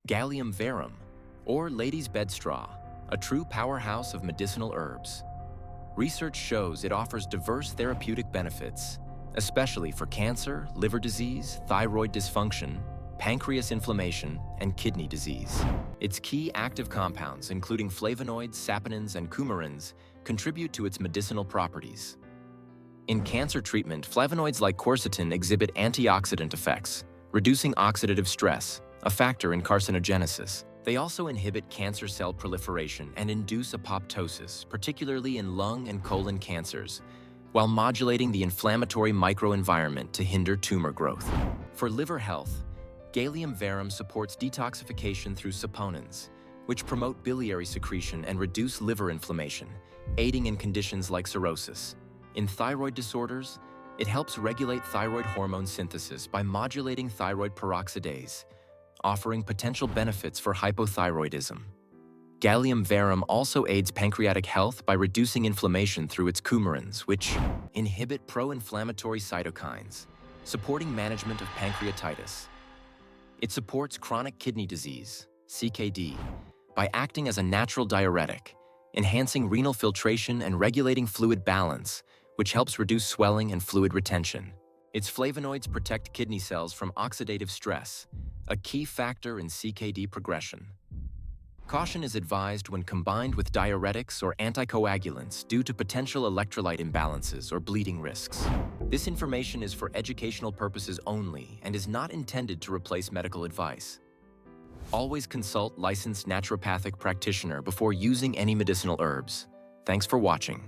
Galium verum, or lady's bedstraw, a true powerhouse of medicinal herbs. Research shows it offers diverse therapeutic benefits, especially for cancer, liver disease, thyroid dysfunction, pancreas inflammation, and kidney disease. Its key active compounds, including flavonoids, saponins, and coumarins, contribute to its medicinal properties. In cancer treatment, flavonoids like quercetin exhibit antioxidant effects, reducing oxidative stress, a factor in carcinogenesis. They also inhibit cancer cell proliferation and induce apoptosis, particularly in lung and colon cancers, while modulating the inflammatory microenvironment to hinder tumor growth. For liver health, Galium verum supports detoxification through saponins, which promote biliary secretion and reduce liver inflammation, aiding in conditions like cirrhosis. In thyroid disorders, it helps regulate thyroid hormone synthesis by modulating thyroid peroxidase, offering potential benefits for hypothyroidism. Galium verum also aids pancreatic health by reducing inflammation through its coumarins, which inhibit pro-inflammatory cytokines, supporting management of pancreatitis. It supports chronic kidney disease, CKD, by acting as a natural diuretic, enhancing renal filtration and regulating fluid balance, which helps reduce swelling and fluid retention. Its flavonoids protect kidney cells from oxidative stress, a key factor in CKD progression. Caution is advised when combined with diuretics or anticoagulants due to potential electrolyte imbalances or bleeding risks. This information is for educational purposes only and is not intended to replace medical advice. Always consult licensed naturopathic practitioner before using any medicinal herbs. Thanks for watching.